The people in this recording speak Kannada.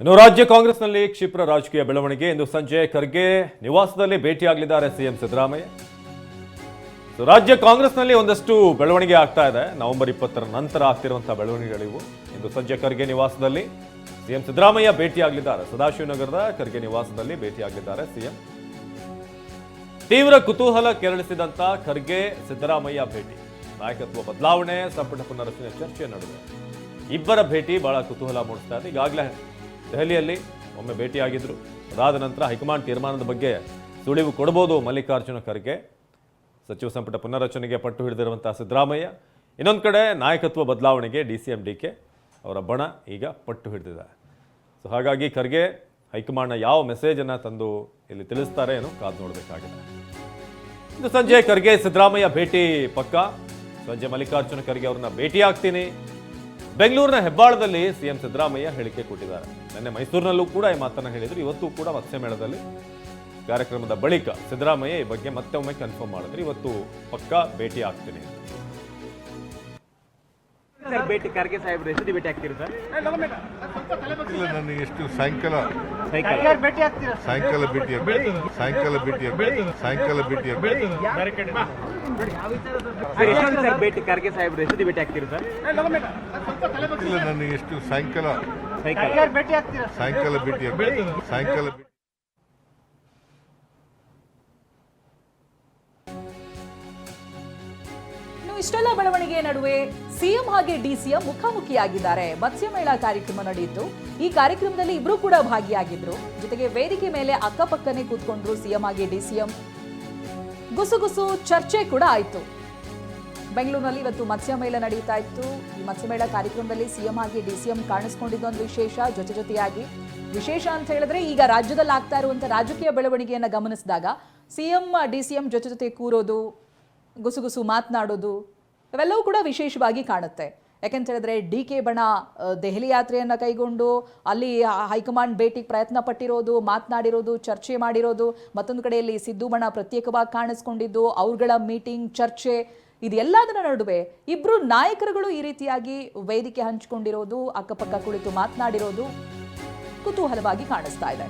ಇನ್ನು ರಾಜ್ಯ ಕಾಂಗ್ರೆಸ್ನಲ್ಲಿ ಕ್ಷಿಪ್ರ ರಾಜಕೀಯ ಬೆಳವಣಿಗೆ. ಇಂದು ಸಂಜೆ ಖರ್ಗೆ ನಿವಾಸದಲ್ಲಿ ಭೇಟಿಯಾಗಲಿದ್ದಾರೆ ಸಿಎಂ ಸಿದ್ದರಾಮಯ್ಯ. ರಾಜ್ಯ ಕಾಂಗ್ರೆಸ್ನಲ್ಲಿ ಒಂದಷ್ಟು ಬೆಳವಣಿಗೆ ಆಗ್ತಾ ಇದೆ. ನವೆಂಬರ್ 20ರ ನಂತರ ಆಗ್ತಿರುವಂತಹ ಬೆಳವಣಿಗೆಗಳಿವು. ಇಂದು ಸಂಜೆ ಖರ್ಗೆ ನಿವಾಸದಲ್ಲಿ ಸಿಎಂ ಸಿದ್ದರಾಮಯ್ಯ ಭೇಟಿಯಾಗಲಿದ್ದಾರೆ. ಸದಾಶಿವನಗರದ ಖರ್ಗೆ ನಿವಾಸದಲ್ಲಿ ಭೇಟಿಯಾಗಲಿದ್ದಾರೆ ಸಿಎಂ. ತೀವ್ರ ಕುತೂಹಲ ಕೆರಳಿಸಿದಂತ ಖರ್ಗೆ ಸಿದ್ದರಾಮಯ್ಯ ಭೇಟಿ, ನಾಯಕತ್ವ ಬದಲಾವಣೆ, ಸಂಪುಟ ಪುನರಚನೆ ಚರ್ಚೆ ನಡುವೆ ಇಬ್ಬರ ಭೇಟಿ ಬಹಳ ಕುತೂಹಲ ಮೂಡಿಸ್ತಾ ಇದೆ. ಈಗಾಗಲೇ ದೆಹಲಿಯಲ್ಲಿ ಒಮ್ಮೆ ಭೇಟಿಯಾಗಿದ್ರು. ಅದಾದ ನಂತರ ಹೈಕಮಾಂಡ್ ತೀರ್ಮಾನದ ಬಗ್ಗೆ ಸುಳಿವು ಕೊಡಬಹುದು ಮಲ್ಲಿಕಾರ್ಜುನ ಖರ್ಗೆ. ಸಚಿವ ಸಂಪುಟ ಪುನರಚನೆಗೆ ಪಟ್ಟು ಹಿಡಿದಿರುವಂತಹ ಸಿದ್ದರಾಮಯ್ಯ, ಇನ್ನೊಂದು ಕಡೆ ನಾಯಕತ್ವ ಬದಲಾವಣೆಗೆ DCM DK ಅವರ ಬಣ ಈಗ ಪಟ್ಟು ಹಿಡಿದಿದೆ. ಸೊ ಹಾಗಾಗಿ ಖರ್ಗೆ ಹೈಕಮಾಂಡ್ನ ಯಾವ ಮೆಸೇಜನ್ನು ತಂದು ಇಲ್ಲಿ ತಿಳಿಸ್ತಾರೆ ಏನೋ ಕಾದು ನೋಡಬೇಕಾಗಿದೆ. ಇಂದು ಸಂಜೆ ಖರ್ಗೆ ಸಿದ್ದರಾಮಯ್ಯ ಭೇಟಿ ಪಕ್ಕ. ಸಂಜೆ ಮಲ್ಲಿಕಾರ್ಜುನ ಖರ್ಗೆ ಅವ್ರನ್ನ ಭೇಟಿ ಆಗ್ತೀನಿ. ಬೆಂಗಳೂರಿನ ಹೆಬ್ಬಾಳದಲ್ಲಿ ಸಿಎಂ ಸಿದ್ದರಾಮಯ್ಯ ಹೇಳಿಕೆ ಕೊಟ್ಟಿದ್ದಾರೆ. ನಿನ್ನೆ ಮೈಸೂರಿನಲ್ಲೂ ಕೂಡ ಈ ಮಾತನ್ನು ಹೇಳಿದ್ರು. ಇವತ್ತು ಕೂಡ ಮತ್ಸ್ಯಮೇಳದಲ್ಲಿ ಕಾರ್ಯಕ್ರಮದ ಬಳಿಕ ಸಿದ್ದರಾಮಯ್ಯ ಈ ಬಗ್ಗೆ ಮತ್ತೆ ಒಮ್ಮೆ ಕನ್ಫರ್ಮ್ ಮಾಡಿದ್ರು. ಇವತ್ತು ಪಕ್ಕ ಭೇಟಿ ಆಗ್ತೀನಿ. ಭೇಟಿ ಖರ್ಗೆ ಸಾಹೇಬ್ರು ಎಷ್ಟು ಭೇಟಿ ಆಗ್ತೀರಿ ಸರ್? ಇಲ್ಲ, ನನಗೆ ಎಷ್ಟು ಸಾಯಂಕಾಲ ಭೇಟಿ ಆಗ್ತೀರಾ? ಸಾಯಂಕಾಲ ಭೇಟಿ ಸರ್ ಭೇಟಿ ಖರ್ಗೆ ಸಾಹೇಬ್ರು ಎಷ್ಟು ಭೇಟಿ ಆಗ್ತೀರಿ ಸರ್? ಇಲ್ಲ, ನನಗೆ ಎಷ್ಟು ಸಾಯಂಕಾಲ ಭೇಟಿ ಆಗ್ತೀರಾ? ಸಾಯಂಕಾಲ ಇಷ್ಟೆಲ್ಲ ಬೆಳವಣಿಗೆ ನಡುವೆ ಸಿಎಂ ಹಾಗೆ DCM ಮುಖಾಮುಖಿಯಾಗಿದ್ದಾರೆ. ಮತ್ಸ್ಯಮೇಳ ಕಾರ್ಯಕ್ರಮ ನಡೆಯಿತು. ಈ ಕಾರ್ಯಕ್ರಮದಲ್ಲಿ ಇಬ್ರು ಕೂಡ ಭಾಗಿಯಾಗಿದ್ರು. ಜೊತೆಗೆ ವೇದಿಕೆ ಮೇಲೆ ಅಕ್ಕಪಕ್ಕನೆ ಕೂತ್ಕೊಂಡ್ರು ಸಿಎಂ ಹಾಗೆ DCM. ಗುಸುಗುಸು ಚರ್ಚೆ ಕೂಡ ಆಯ್ತು. ಬೆಂಗಳೂರಿನಲ್ಲಿ ಇವತ್ತು ಮತ್ಸ್ಯಮೇಳ ನಡೀತಾ ಇತ್ತು. ಈ ಮತ್ಸ್ಯಮೇಳ ಕಾರ್ಯಕ್ರಮದಲ್ಲಿ ಸಿಎಂ ಹಾಗೆ DCM ಕಾಣಿಸ್ಕೊಂಡಿದ್ದೊಂದು ವಿಶೇಷ. ಜೊತೆಯಾಗಿ ವಿಶೇಷ ಅಂತ ಹೇಳಿದ್ರೆ ಈಗ ರಾಜ್ಯದಲ್ಲಿ ಆಗ್ತಾ ಇರುವಂತಹ ರಾಜಕೀಯ ಬೆಳವಣಿಗೆಯನ್ನ ಗಮನಿಸಿದಾಗ ಸಿಎಂ DCM ಜೊತೆ ಕೂರೋದು, ಗುಸುಗುಸು ಮಾತನಾಡೋದು ಇವೆಲ್ಲವೂ ಕೂಡ ವಿಶೇಷವಾಗಿ ಕಾಣುತ್ತೆ. ಯಾಕೆಂತ ಹೇಳಿದ್ರೆ DK ಬಣ ದೆಹಲಿ ಯಾತ್ರೆಯನ್ನು ಕೈಗೊಂಡು ಅಲ್ಲಿ ಹೈಕಮಾಂಡ್ ಭೇಟಿಗೆ ಪ್ರಯತ್ನ ಪಟ್ಟಿರೋದು, ಮಾತನಾಡಿರೋದು, ಚರ್ಚೆ ಮಾಡಿರೋದು. ಮತ್ತೊಂದು ಕಡೆಯಲ್ಲಿ ಸಿದ್ದು ಬಣ ಪ್ರತ್ಯೇಕವಾಗಿ ಕಾಣಿಸ್ಕೊಂಡಿದ್ದು, ಅವ್ರಗಳ ಮೀಟಿಂಗ್, ಚರ್ಚೆ, ಇದೆಲ್ಲದರ ನಡುವೆ ಇಬ್ರು ನಾಯಕರುಗಳು ಈ ರೀತಿಯಾಗಿ ವೇದಿಕೆ ಹಂಚಿಕೊಂಡಿರೋದು, ಅಕ್ಕಪಕ್ಕ ಕುಳಿತು ಮಾತನಾಡಿರೋದು ಕುತೂಹಲವಾಗಿ ಕಾಣಿಸ್ತಾ ಇದೆ.